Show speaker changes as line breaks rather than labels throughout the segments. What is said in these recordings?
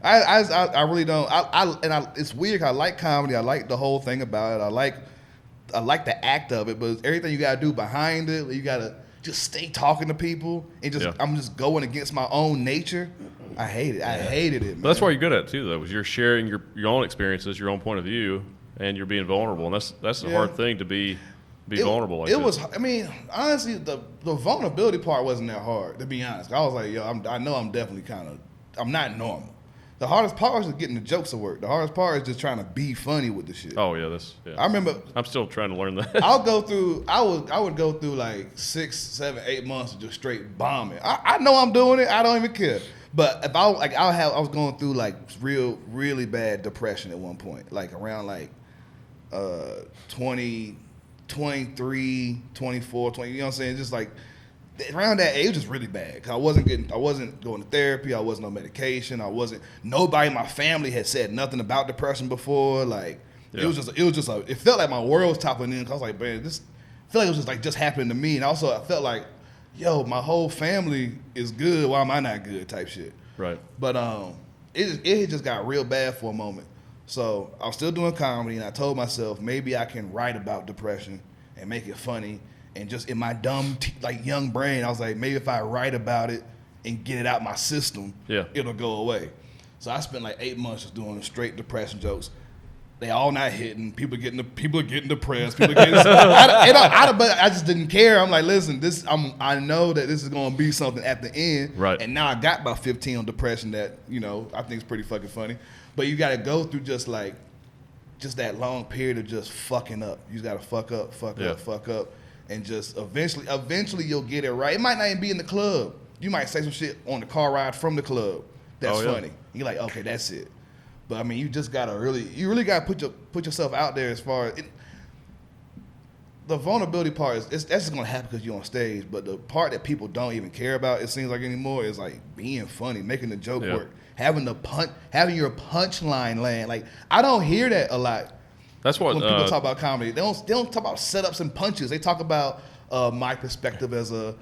I really don't. It's weird. 'Cause I like comedy. I like the whole thing about it. I like the act of it. But everything you gotta do behind it, you gotta just stay talking to people and I'm just going against my own nature. I hate it. I hated it, man.
But that's why you're good at it too, though, is you're sharing your own experiences, your own point of view, and you're being vulnerable. And that's a hard thing to be vulnerable like that.
It was. I mean, honestly, the vulnerability part wasn't that hard. To be honest, I was like, yo, I know I'm definitely I'm not normal. The hardest part was just getting the jokes to work. The hardest part is just trying to be funny with the shit.
Oh yeah,
I remember.
I'm still trying to learn that.
I would go through like 6, 7, 8 months of just straight bombing. I know I'm doing it. I don't even care. But if I was going through like really bad depression at one point, like around like 20, 23, 24, 20. You know what I'm saying? Just like around that age, it was just really bad. 'Cause I wasn't going to therapy. I wasn't on medication. Nobody in my family had said nothing about depression before. Like it felt like my world was toppling in. 'Cause I was like, man, I feel like it was just happening to me. And also I felt like, yo, my whole family is good. Why am I not good? Type shit.
Right.
But it just got real bad for a moment. So I was still doing comedy, and I told myself maybe I can write about depression and make it funny. And just in my dumb, young brain, I was like, maybe if I write about it and get it out my system, it'll go away. So I spent like 8 months just doing straight depression jokes. They all not hitting. People are getting depressed. People are getting. I just didn't care. I'm like, listen, I know that this is gonna be something at the end.
Right.
And now I got about 15 on depression that I think is pretty fucking funny. But you got to go through just that long period of just fucking up. You just got to fuck up, and just eventually you'll get it right. It might not even be in the club. You might say some shit on the car ride from the club that's funny. You're like, okay, that's it. But I mean, you just gotta really gotta put yourself out there as far as the vulnerability part that's just gonna happen because you're on stage. But the part that people don't even care about, it seems like anymore, is like being funny, making the joke work, having your punchline land. Like I don't hear that a lot.
That's what
when people talk about comedy. They don't talk about setups and punches. They talk about my perspective as a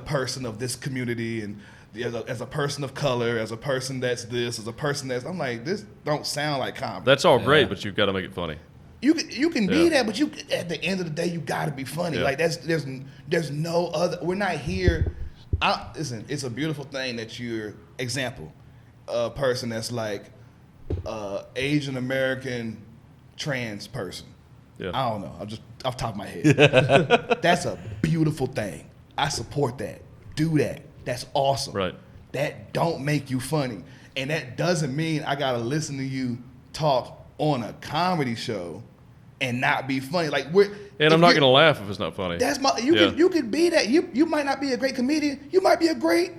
person of this community and as a person of color, as a person that's this, as a person that's. I'm like, this don't sound like comedy.
That's all great, but you've got to make it funny.
You can be that, but at the end of the day, you got to be funny. Like there's no other. We're not here. Listen, it's a beautiful thing that you're a person that's like Asian American trans person. Yeah. I don't know. I'm just off the top of my head. That's a beautiful thing. I support that. Do that. That's awesome.
Right.
That don't make you funny. And that doesn't mean I got to listen to you talk on a comedy show and not be funny. Like
I'm not going to laugh if it's not funny.
You could be that. You might not be a great comedian. You might be a great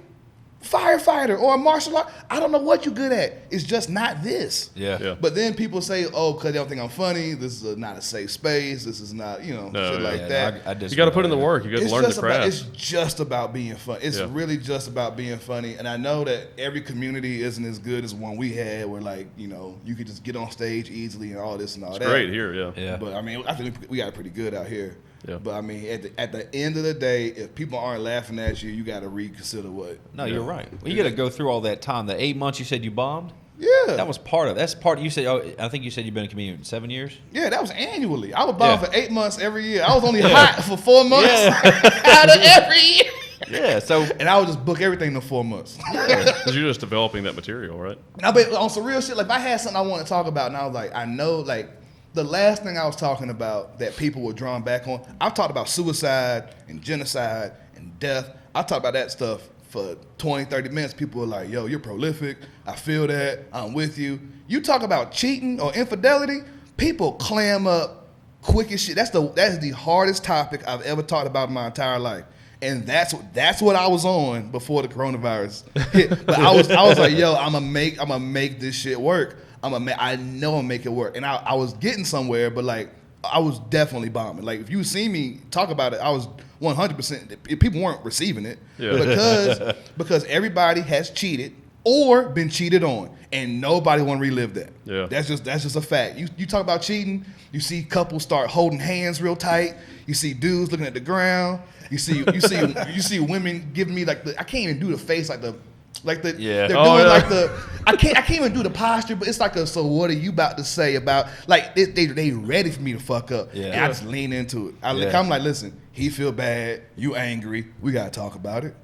firefighter or a martial art. I don't know what you're good at. It's just not this.
Yeah.
But then people say, oh, because they don't think I'm funny. This is not a safe space. This is not, shit like that.
You got to put in the work. You got to learn the craft.
It's just about being funny. It's really just about being funny. And I know that every community isn't as good as one we had where, like, you could just get on stage easily and all this and all that.
It's great here, yeah.
But, I mean, I think we got it pretty good out here.
Yeah.
But I mean, at the end of the day, if people aren't laughing at you, you got to reconsider what.
No, you're right. Well, you got to go through all that time. The 8 months you said you bombed.
Yeah,
that was part of. That's part. You said. Oh, I think you said you've been a comedian 7 years.
Yeah, that was annually. I was bomb for 8 months every year. I was only hot for 4 months out of every year.
Yeah. So
and I would just book everything in 4 months.
Because you're just developing that material, right?
Now, but on some real shit, like if I had something I want to talk about, and I was like, I know, like. The last thing I was talking about that people were drawn back on, I've talked about suicide and genocide and death. I talked about that stuff for 20, 30 minutes. People were like, yo, you're prolific. I feel that. I'm with you. You talk about cheating or infidelity, people clam up quick as shit. That's the hardest topic I've ever talked about in my entire life. And that's what I was on before the coronavirus hit. But I was like, yo, I'm gonna make this shit work. I know I'll make it work. And I was getting somewhere, but like I was definitely bombing. Like if you see me talk about it, I was 100%. People weren't receiving it because everybody has cheated or been cheated on, and nobody want to relive that.
Yeah,
that's just a fact. You talk about cheating, you see couples start holding hands real tight. You see dudes looking at the ground. You see women giving me like I can't even do the face like the Like they're
Yeah.
doing
Oh, yeah.
like I can't even do the posture, but it's like so what are you about to say about like they ready for me to fuck up.
Yeah.
And I just lean into it.
Yeah.
I'm like, listen, he feel bad, you angry, we gotta talk about it.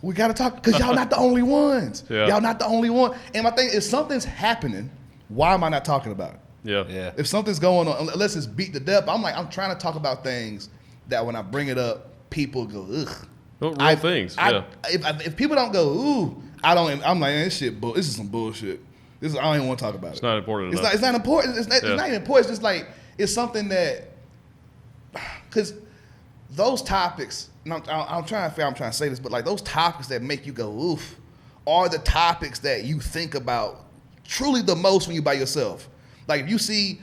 We gotta talk because y'all not the only ones.
Yeah.
Y'all not the only one. And my thing is something's happening. Why am I not talking about it?
Yeah.
Yeah.
If something's going on, unless it's beat to death, I'm trying to talk about things that when I bring it up, people go, ugh.
Real things. Yeah.
If people don't go, ooh, I'm like, this shit, this is some bullshit. I don't even want to talk about it.
It's not important enough.
It's not important. It's not even important. It's just like, it's something that, because those topics, and I'm trying to say this, but like those topics that make you go, oof, are the topics that you think about truly the most when you're by yourself. Like if you see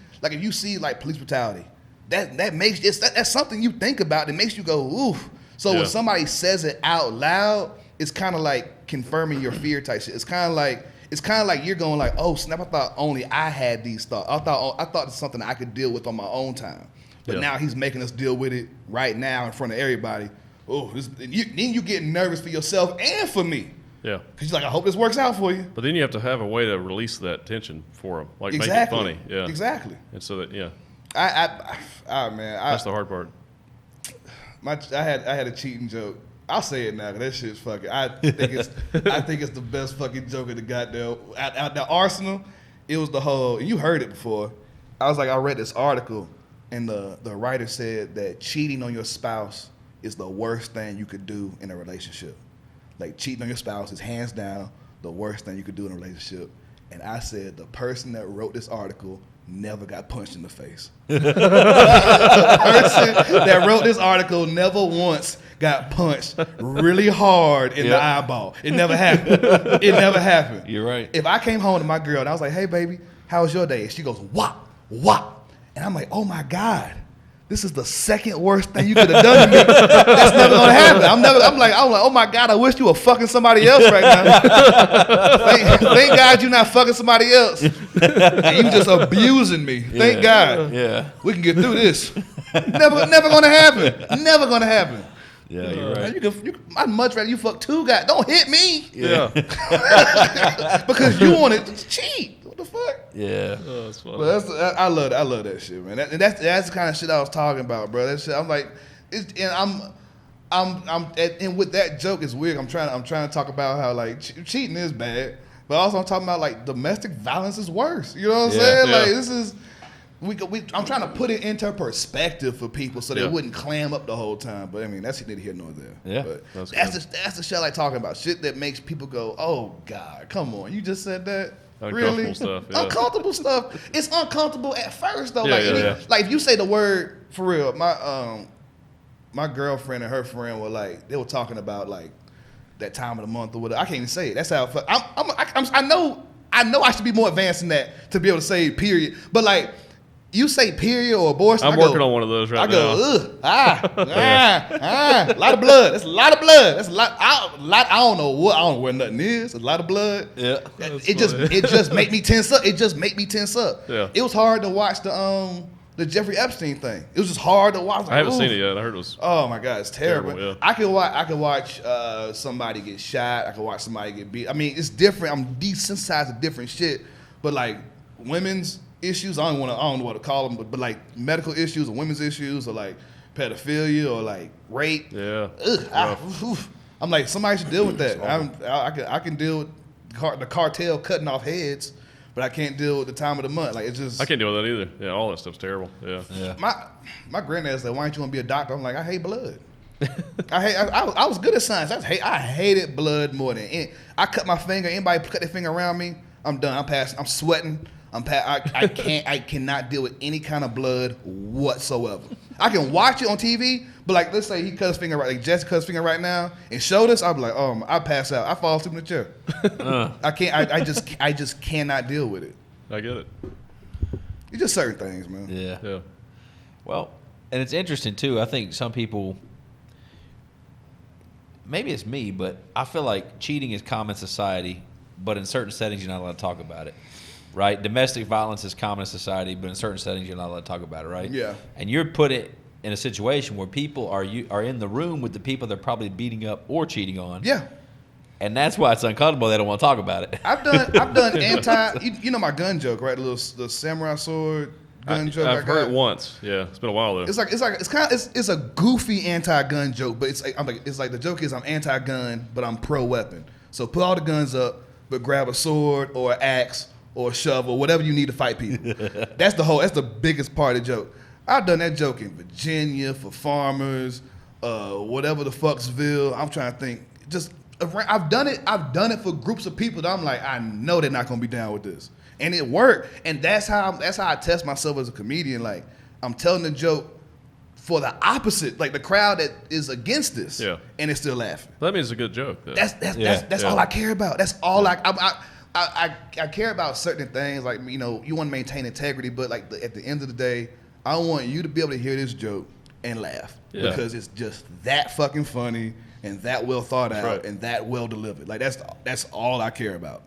like police brutality, that's something you think about that makes you go, oof. So when somebody says it out loud, it's kind of like confirming your fear type shit. It's kind of like you're going like, oh snap! I thought only I had these thoughts. I thought it's something I could deal with on my own time. But now he's making us deal with it right now in front of everybody. Oh, then you get nervous for yourself and for me.
Yeah.
Because you're like, I hope this works out for you.
But then you have to have a way to release that tension for them, like
Exactly.
make it funny. Yeah.
Exactly.
And so that
Man,
that's the hard part.
I had a cheating joke. I'll say it now because that shit's fucking. I think it's the best fucking joke in the goddamn at the Arsenal. It was the whole. You heard it before. I read this article, and the writer said that cheating on your spouse is the worst thing you could do in a relationship. Like cheating on your spouse is hands down the worst thing you could do in a relationship. And I said the person that wrote this article never got punched in the face. The person that wrote this article never once got punched really hard in the eyeball. It never happened.
You're right.
If I came home to my girl and I was like, hey, baby, how was your day? And she goes, wop, wop. And I'm like, oh, my God. This is the second worst thing you could have done to me. That's never gonna happen. I'm like, oh my God, I wish you were fucking somebody else right now. Thank God you're not fucking somebody else. And you just abusing me. Thank God.
Yeah.
We can get through this. Never gonna happen. Never gonna happen.
Yeah, you're right.
I'd much rather you fuck two guys. Don't hit me.
Yeah.
Because you wanted to cheat. What the fuck?
Yeah.
Oh, that's funny.
But I love that shit, man. That's the kind of shit I was talking about, bro. That shit, I'm like, and with that joke, it's weird. I'm trying to talk about how like cheating is bad, but also I'm talking about like domestic violence is worse. You know what I'm saying?
Yeah.
Like this is, I'm trying to put it into perspective for people so they wouldn't clam up the whole time. But I mean, that's neither here nor there.
Yeah.
But
That's
the shit I like talking about. Shit that makes people go, oh God, come on, you just said that.
Uncomfortable
Really?
stuff, yeah.
Uncomfortable stuff. It's uncomfortable at first though.
Yeah,
Like if you say the word for real, my girlfriend and her friend were like, they were talking about like that time of the month or whatever. I can't even say it. That's how I know I should be more advanced than that to be able to say period. But like you say period or abortion,
I'm working on one of those right now.
I go, a lot of blood. That's a lot of blood. That's a lot. I don't know where nothing is. A lot of blood.
Yeah.
It just make me tense up. It just make me tense up.
Yeah.
It was hard to watch the Jeffrey Epstein thing. It was just hard to watch.
I haven't seen it yet. I heard it was.
Oh my God, it's terrible.
Terrible, yeah.
I could watch somebody get shot. I could watch somebody get beat. I mean, it's different. I'm desensitized to different shit. But like women's issues, I don't know what to call them, but like medical issues or women's issues or like pedophilia or like rape.
Yeah.
I'm like, somebody should deal with that. I can deal with the cartel cutting off heads, but I can't deal with the time of the month. Like it's just
I can't deal with that either. Yeah, all that stuff's terrible. Yeah.
My granddad's like, why don't you want to be a doctor? I'm like, I hate blood. I was good at science. I hated blood more than any. I cut my finger. Anybody cut their finger around me, I'm done. I'm passing. I'm sweating. I cannot deal with any kind of blood whatsoever. I can watch it on TV, but like let's say he cut his finger right, like Jesse cut his finger right now and showed us, I'll be like, oh, I pass out. I fall asleep in the chair. I can't. I just cannot deal with it.
I get it.
It's just certain things, man.
Yeah.
Yeah.
Well, and it's interesting too. I think some people, maybe it's me, but I feel like cheating is common in society, but in certain settings you're not allowed to talk about it. Right? Domestic violence is common in society, but in certain settings you're not allowed to talk about it, right?
Yeah.
And you're put in a situation where people are in the room with the people they're probably beating up or cheating on.
Yeah.
And that's why it's uncomfortable. They don't want to talk about it.
I've done anti. You know my gun joke, right? The samurai sword gun joke.
I've heard it once. Yeah, it's been a while though.
It's a goofy anti-gun joke, but it's like the joke is I'm anti-gun, but I'm pro-weapon. So put all the guns up, but grab a sword or an axe or a shovel, whatever you need to fight people. That's the biggest part of the joke. I've done that joke in Virginia for farmers, whatever the fucksville. I'm trying to think. I've done it for groups of people that I'm like, I know they're not gonna be down with this, and it worked. And that's how I test myself as a comedian. Like I'm telling the joke for the opposite, like the crowd that is against this, and it's still laughing.
That means it's a good joke. Though.
That's all I care about. That's all I care about certain things. Like you want to maintain integrity, but like at the end of the day, I want you to be able to hear this joke and laugh because it's just that fucking funny and that well thought out and that well delivered. Like that's all I care about.